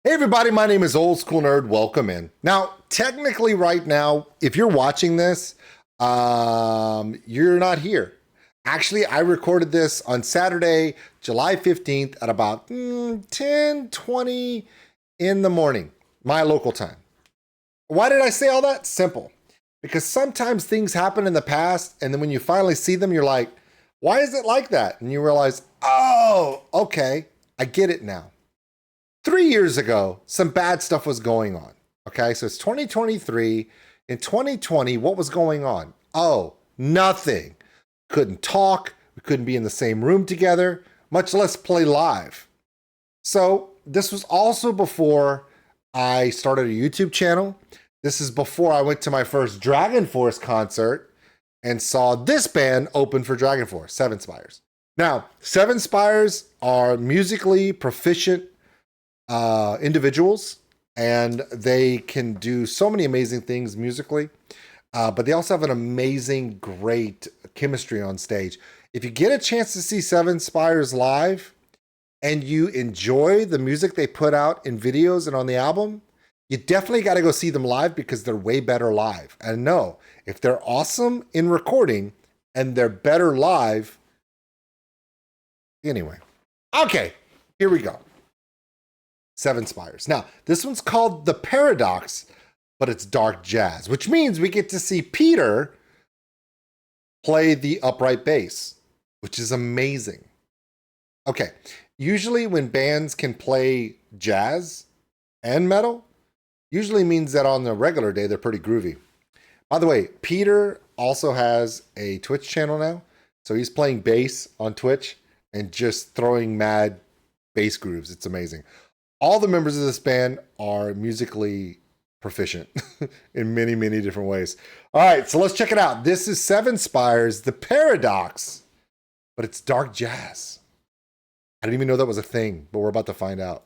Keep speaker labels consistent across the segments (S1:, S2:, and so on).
S1: Hey everybody, my name is Old School Nerd. Welcome in. Now, technically right now, if you're watching this, you're not here. Actually, I recorded this on Saturday, July 15th at about 10:20 in the morning, my local time. Why did I say all that? Simple. Because sometimes things happen in the past, and then when you finally see them, you're like, why is it like that? And you realize, oh, okay, I get it now. 3 years ago, some bad stuff was going on. Okay, so it's 2023. In 2020, what was going on? Oh, nothing. Couldn't talk. We couldn't be in the same room together, much less play live. So this was also before I started a YouTube channel. This is before I went to my first Dragon Force concert and saw this band open for Dragon Force, Seven Spires. Now, Seven Spires are musically proficient individuals, and they can do so many amazing things musically, but they also have an amazing, great chemistry on stage. If you get a chance to see Seven Spires live and you enjoy the music they put out in videos and on the album, you definitely got to go see them live because they're way better live. And no, if they're awesome in recording and they're better live, anyway. Okay, here we go. Seven Spires. Now, this one's called The Paradox, but it's dark jazz, which means we get to see Peter play the upright bass, which is amazing. Okay, usually when bands can play jazz and metal, usually means that on the regular day, they're pretty groovy. By the way, Peter also has a Twitch channel now, so he's playing bass on Twitch and just throwing mad bass grooves. It's amazing. All the members of this band are musically proficient in many, many different ways. All right, so let's check it out. This is Seven Spires, The Paradox, but it's dark jazz. I didn't even know that was a thing, but we're about to find out.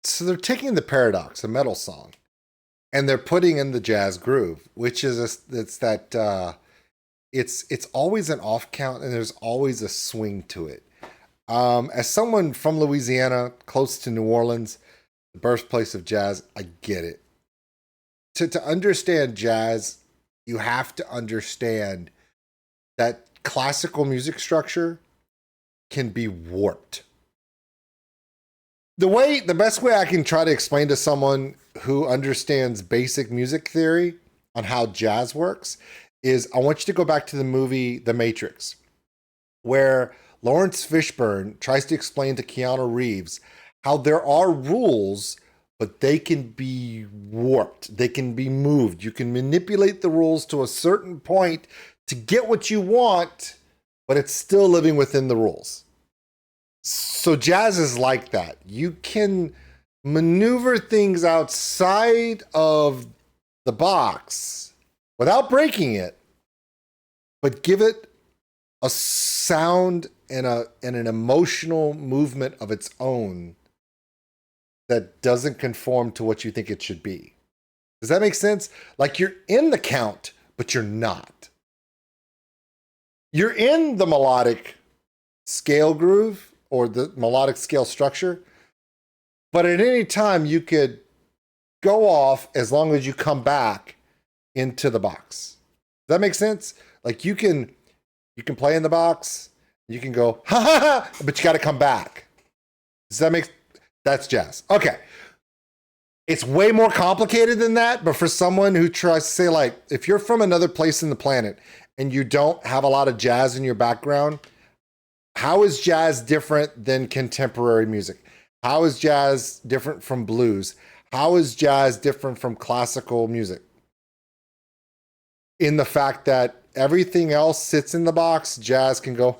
S1: So they're taking The Paradox, a metal song, and they're putting in the jazz groove, which is it's always an off count and there's always a swing to it. As someone from Louisiana, close to New Orleans, the birthplace of jazz, I get it. To understand jazz, you have to understand that classical music structure can be warped. The best way I can try to explain to someone who understands basic music theory on how jazz works is I want you to go back to the movie The Matrix, where Lawrence Fishburne tries to explain to Keanu Reeves how there are rules, but they can be warped. They can be moved. You can manipulate the rules to a certain point to get what you want, but it's still living within the rules. So jazz is like that. You can maneuver things outside of the box without breaking it, but give it a sound and an emotional movement of its own that doesn't conform to what you think it should be. Does that make sense? Like you're in the count, but you're not. You're in the melodic scale groove or the melodic scale structure, but at any time you could go off as long as you come back into the box. Does that make sense? Like you can play in the box, you can go ha ha ha, but you got to come back. Does that make that's jazz? Okay. It's way more complicated than that, but for someone who tries to say, like, if you're from another place in the planet and you don't have a lot of jazz in your background, how is jazz different than contemporary music? How is jazz different from blues? How is jazz different from classical music? In the fact that everything else sits in the box, jazz can go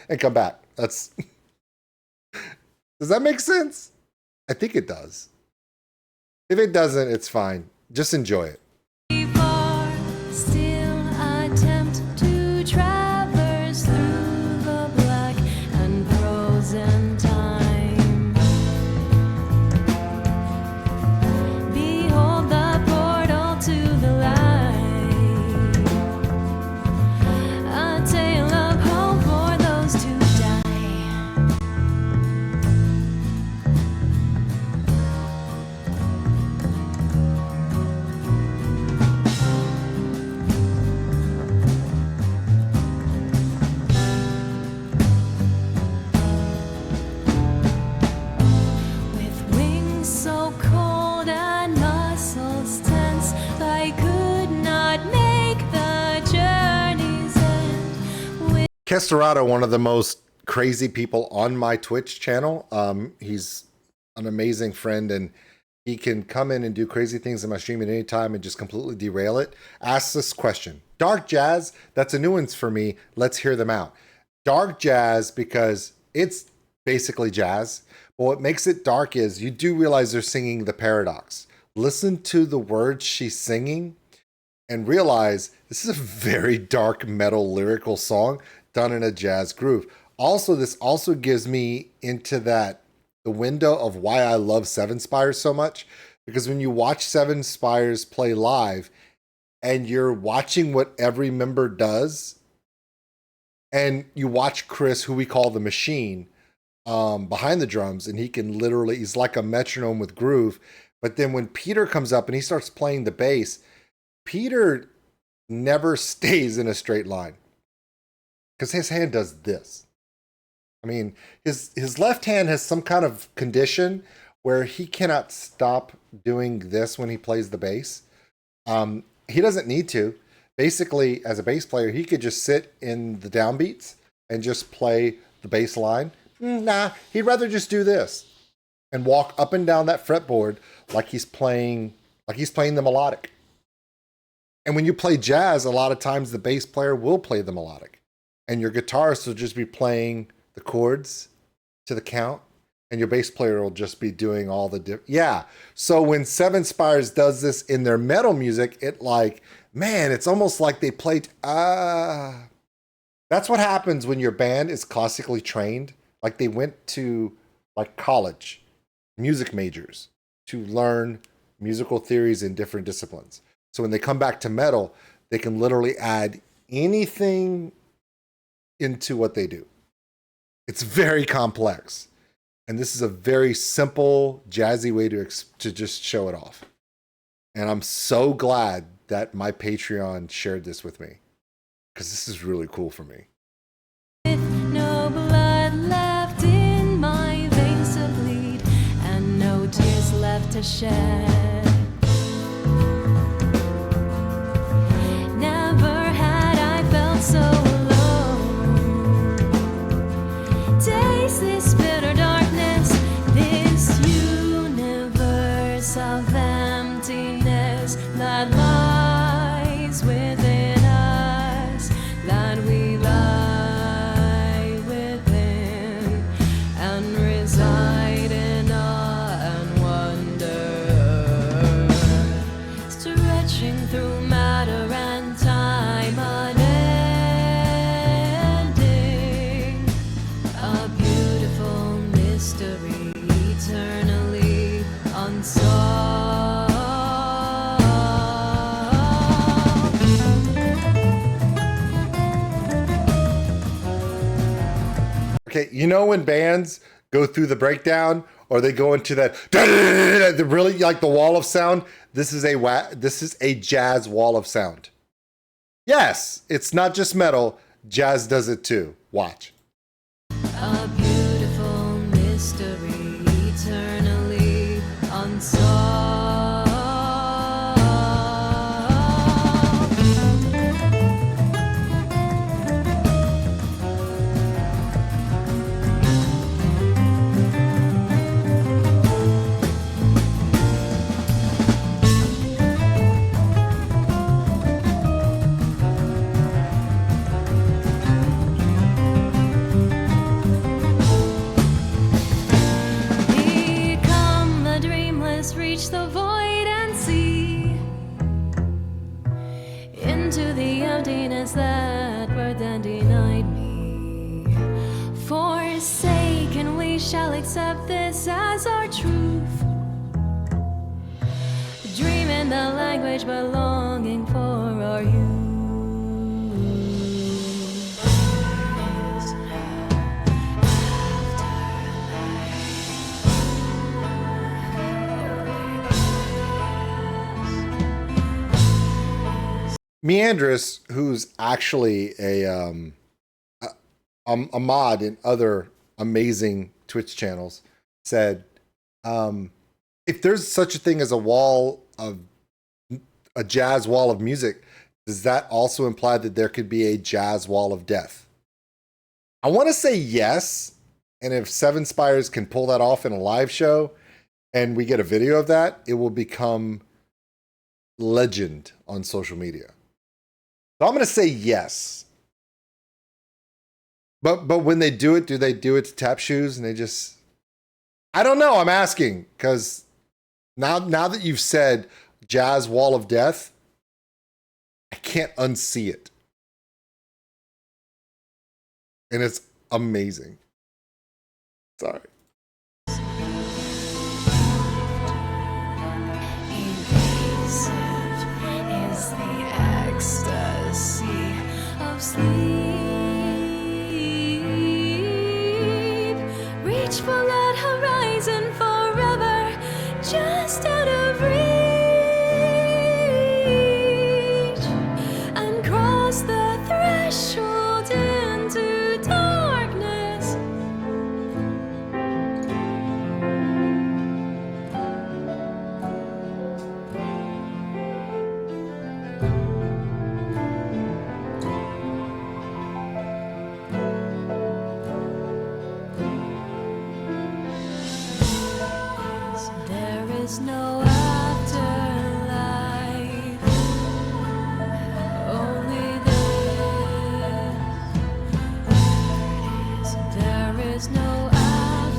S1: and come back. That's does that make sense? I think it does. If it doesn't, it's fine. Just enjoy it.
S2: Still attempt to traverse through the black and frozen time. Behold the portal to the light. A tale of hope for those who die. With wings so cold and muscles tense, I could not make the journey's end. With
S1: Kestorado, one of the most crazy people on my Twitch channel. He's an amazing friend, and he can come in and do crazy things in my stream at any time and just completely derail it. Asks this question: dark jazz, that's a nuance for me. Let's hear them out. Dark jazz, because it's basically jazz, but what makes it dark is you do realize they're singing the paradox. Listen to the words she's singing and realize this is a very dark metal lyrical song done in a jazz groove. Also, this also gives me into the window of why I love Seven Spires so much, because when you watch Seven Spires play live and you're watching what every member does, and you watch Chris, who we call the machine, behind the drums, and he's like a metronome with groove. But then when Peter comes up and he starts playing the bass, Peter never stays in a straight line because his hand does this. I mean, his left hand has some kind of condition where he cannot stop doing this when he plays the bass. He doesn't need to. Basically, as a bass player, he could just sit in the downbeats and just play the bass line. Nah, he'd rather just do this and walk up and down that fretboard like he's playing the melodic. And when you play jazz, a lot of times the bass player will play the melodic, and your guitarist will just be playing the chords to the count, and your bass player will just be doing all the yeah. So when Seven Spires does this in their metal music, it's almost like they played that's what happens when your band is classically trained. Like they went to like college, music majors, to learn musical theories in different disciplines. So when they come back to metal, they can literally add anything into what they do. It's very complex. And this is a very simple, jazzy way to just show it off. And I'm so glad that my Patreon shared this with me, because this is really cool for me.
S2: With no blood left in my veins to bleed, and no tears left to shed. Never had I felt so alone. Taste this bitter darkness, this universe of emptiness that lies within us, that we lie within and reside in awe and wonder, stretching through matter and time, unending, a beautiful mystery eternally unsolved.
S1: Okay, you know when bands go through the breakdown or they go into that the really like the wall of sound. This is a jazz wall of sound. Yes, it's not just metal. Jazz does it too. Watch.
S2: A beautiful mystery, eternally unsolved. Become the dreamless, reach the void and see into the emptiness that were then denied me. Forsaken, we shall accept this as our truth. Dream in the language belonging for our youth.
S1: Meandrus, who's actually a mod in other amazing Twitch channels, said, if there's such a thing as a jazz wall of music, does that also imply that there could be a jazz wall of death? I want to say yes. And if Seven Spires can pull that off in a live show and we get a video of that, it will become legend on social media. So I'm going to say yes. But when they do they do it to tap shoes and they just... I don't know. I'm asking because now that you've said jazz wall of death, I can't unsee it. And it's amazing. Sorry.
S2: Evasive is the ecstasy of sleep. Reach for that horizon forever, just out of reach, and cross the threshold into darkness. There is no afterlife, only this. There is no afterlife,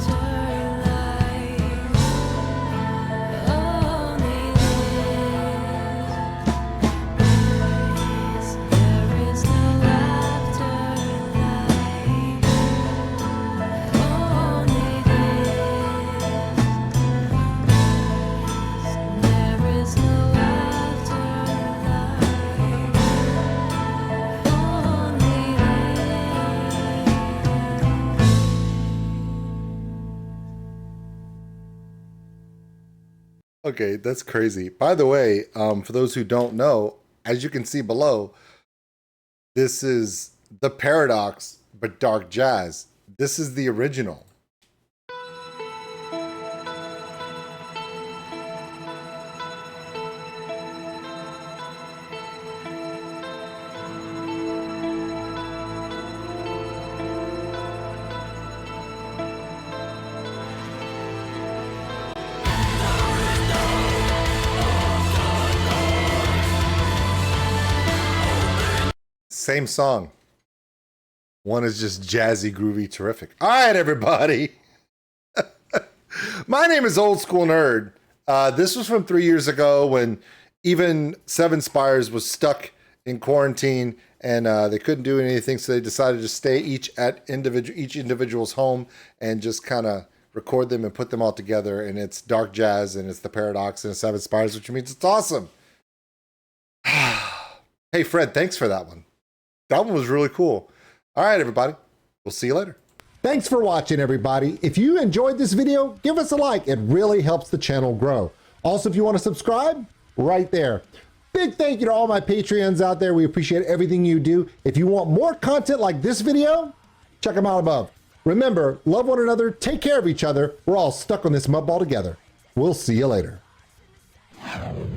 S2: only this. There is no afterlife, only this. There is no afterlife, only
S1: Okay, that's crazy. By the way, for those who don't know, as you can see below, this is the Paradox, but dark jazz. This is the original. Same song. One is just jazzy, groovy, terrific. All right, everybody. My name is Old School Nerd. This was from 3 years ago when even Seven Spires was stuck in quarantine and they couldn't do anything, so they decided to stay each individual's home and just kind of record them and put them all together. And it's dark jazz and it's the Paradox and it's Seven Spires, which means it's awesome. Hey, Fred, thanks for that one. That one was really cool. All right, everybody. We'll see you later. Thanks for watching, everybody. If you enjoyed this video, give us a like. It really helps the channel grow. Also, if you want to subscribe, right there. Big thank you to all my Patreons out there. We appreciate everything you do. If you want more content like this video, check them out above. Remember, love one another, take care of each other. We're all stuck on this mud ball together. We'll see you later.